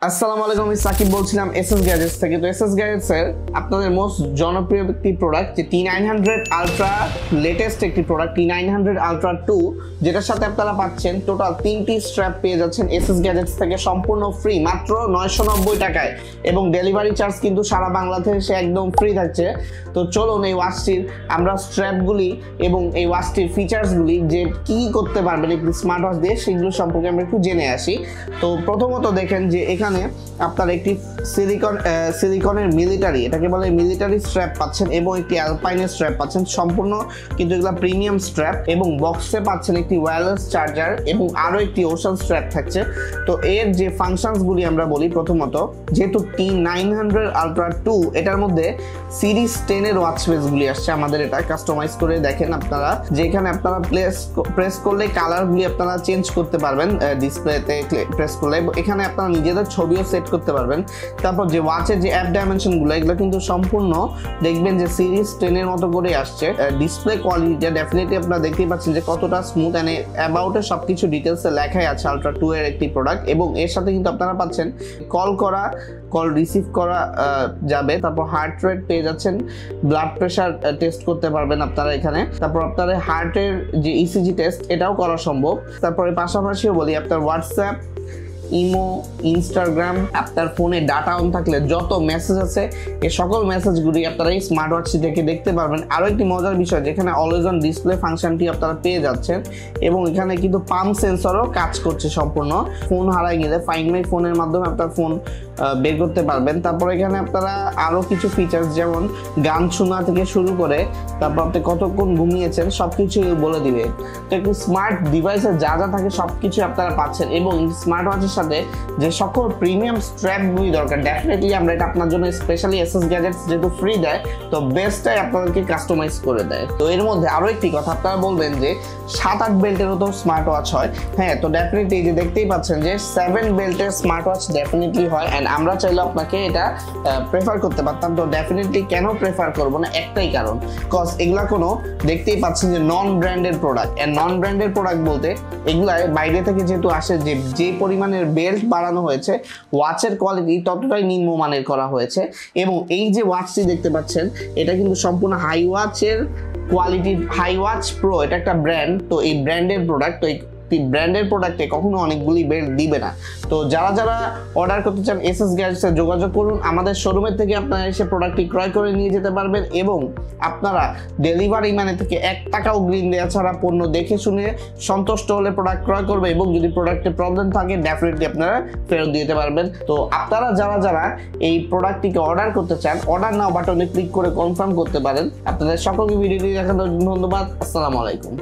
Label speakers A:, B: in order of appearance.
A: আসসালামু আলাইকুম, আমি সাকিব বলছিলাম এসএস গ্যাজেটস থেকে। তো এসএস গ্যাজেটস এর আপনাদের মোস্ট জনপ্রিয় একটি প্রোডাক্ট যে T900 আলট্রা, লেটেস্ট একটি প্রোডাক্ট T900 আলট্রা 2, যেটার সাথে আপনারা পাচ্ছেন টোটাল 3টি স্ট্র্যাপ পেয়ে যাচ্ছেন এসএস গ্যাজেটস থেকে সম্পূর্ণ ফ্রি, মাত্র 990 টাকায়। এবং ডেলিভারি চার্জ কিন্তু সারা বাংলাদেশে একদম ফ্রি থাকছে। তো চলুন এই ওয়াচটির আমরা স্ট্র্যাপগুলি এবং এই ওয়াচটির ফিচার্সগুলি যে কি করতে পারবেন একটি স্মার্ট ওয়াচ দিয়ে, সেগুলো সম্পর্কে আমরা একটু জেনে আসি। তো প্রথমত দেখেন যে এখানে আপনারা একটি সিলিকনের মিলিটারি, এটাকে বলে মিলিটারি স্ট্র্যাপ পাচ্ছেন এবং একটি অ্যালপাইনের স্ট্র্যাপ পাচ্ছেন, সম্পূর্ণ কিন্তু এগুলা প্রিমিয়াম স্ট্র্যাপ। এবং বক্সে পাচ্ছেন একটি ওয়্যারলেস চার্জার এবং আরো একটি ওশান স্ট্র্যাপ থাকছে। তো এর যে ফাংশনসগুলি আমরা বলি, প্রথমত যেহেতু T900 আলট্রা 2, এটার মধ্যে সিরিজ 10 এর ওয়াচ ফেসগুলি আসছে। আমাদের এটা কাস্টমাইজ করে দেখেন আপনারা, যে এখানে আপনারা প্রেস করলে কালারগুলি আপনারা চেঞ্জ করতে পারবেন ডিসপ্লেতে প্রেস করলে। এখানে আপনারা নিজেদের ছবিও সেট করতে পারবেন। তারপর যে ওয়াচের যে অ্যাপ ডাইমেনশনগুলো, এগুলো কিন্তু সম্পূর্ণ দেখবেন যে সিরিজ 10 এর মতো করে আসছে। ডিসপ্লে কোয়ালিটিটা ডেফিনেটলি আপনারা দেখতেই পাচ্ছেন যে কতটা স্মুথ, এন্ড অ্যাবাউট এর সবকিছু ডিটেলসে লেখাই আছে আলট্রা 2 এর একটি প্রোডাক্ট। এবং এর সাথে কিন্তু আপনারা পাচ্ছেন কল রিসিভ করা যাবে। তারপর হার্ট রেট পেয়ে যাচ্ছেন, ব্লাড প্রেশার টেস্ট করতে পারবেন আপনারা এখানে। তারপর আপনার হার্টের যে ইসিজি টেস্ট, এটাও করা সম্ভব। তারপরে পাশাপাশিও বলি, আপনার হোয়াটসঅ্যাপ, ইমো, ইনস্টাগ্রাম, আপনার ফোনে ডাটা অন থাকলে যত মেসেজ আছে এই সকল মেসেজগুলি আপনারা এই স্মার্ট ওয়াচটি থেকে দেখতে পারবেন। আরও একটি মজার বিষয়, যেখানে অলওয়েজ অন ডিসপ্লে ফাংশনটি আপনারা পেয়ে যাচ্ছেন এবং এখানে কিন্তু পাম্প সেন্সরও কাজ করছে সম্পূর্ণ। ফোন হারাই গেলে ফাইন্ড মাই ফোনের মাধ্যমে আপনার ফোন বের করতে পারবেন। তারপর এখানে আপনারা আরও কিছু ফিচার্স, যেমন গান শোনা থেকে শুরু করে তারপর আপনি কতক্ষণ ঘুমিয়েছেন সবকিছু বলে দিবে। তো একটি স্মার্ট ডিভাইসে যা যা থাকে সবকিছু আপনারা পাচ্ছেন। এবং স্মার্ট ওয়াচের সাথে যে সকল প্রিমিয়াম স্ট্র্যাপগুলি দরকার, ডেফিনেটলি আমরা এটা আপনার জন্য স্পেশালি এসএস গ্যাজেটস যেহেতু ফ্রি দেয়, তো বেস্টটাই আপনাদেরকে কাস্টমাইজ করে দেয়। তো এর মধ্যে আরও একটি কথা, আপনারা বলবেন যে 7-8 বেল্টেরও তো স্মার্ট ওয়াচ হয়। হ্যাঁ, তো ডেফিনেটলি যে দেখতেই পাচ্ছেন যে 7 বেল্টের স্মার্ট ওয়াচ ডেফিনেটলি হয়। অ্যান্ড আমরা চাইলে আপনাকে এটা প্রেফার করতে পারতাম। তো ডেফিনেটলি কেন প্রেফার করবো না, একটাই কারণ, কজ এগুলা কোনো দেখতেই পাচ্ছেন যে নন ব্র্যান্ডের প্রোডাক্ট। অ্যান্ড নন ব্র্যান্ডের প্রোডাক্ট বলতে এগুলা বাইরে থেকে যেহেতু আসে, যে পরিমাণের বেল্ট বাড়ানো হয়েছে, ওয়াচের কোয়ালিটি ততটাই নিম্নমানের করা হয়েছে। এবং এই যে ওয়াচটি দেখতে পাচ্ছেন, এটা কিন্তু সম্পূর্ণ হাই ওয়াচের কোয়ালিটি, হাই ওয়াচ প্রো, এটা একটা ব্র্যান্ড। তো এই ব্র্যান্ডের প্রোডাক্ট, তো এই ব্র্যান্ডের প্রোডাক্টে কখনো অনেকগুলি বেল্ট দিবে না। তো যারা অর্ডার করতে চান এসএস গ্যাজেটসে যোগাযোগ করুন। আমাদের শোরুমের থেকে আপনারা এসে প্রোডাক্টটি ক্রয় করে নিয়ে যেতে পারবেন এবং আপনারা ডেলিভারি ম্যানের থেকে 1 টাকাও গ্রিন দেওয়া ছাড়া পণ্য দেখে শুনে সন্তুষ্ট হলে প্রোডাক্ট ক্রয় করবে। এবং যদি প্রোডাক্টে প্রবলেম থাকে ডেফিনেটলি আপনারা ফেরত দিতে পারবেন। তো আপনারা যারা এই প্রোডাক্টটিকে অর্ডার করতে চান, অর্ডার নাও বাটনে ক্লিক করে কনফার্ম করতে পারেন। আপনাদের সকলকে ভিডিওটি দেখার জন্য ধন্যবাদ। আসসালামু আলাইকুম।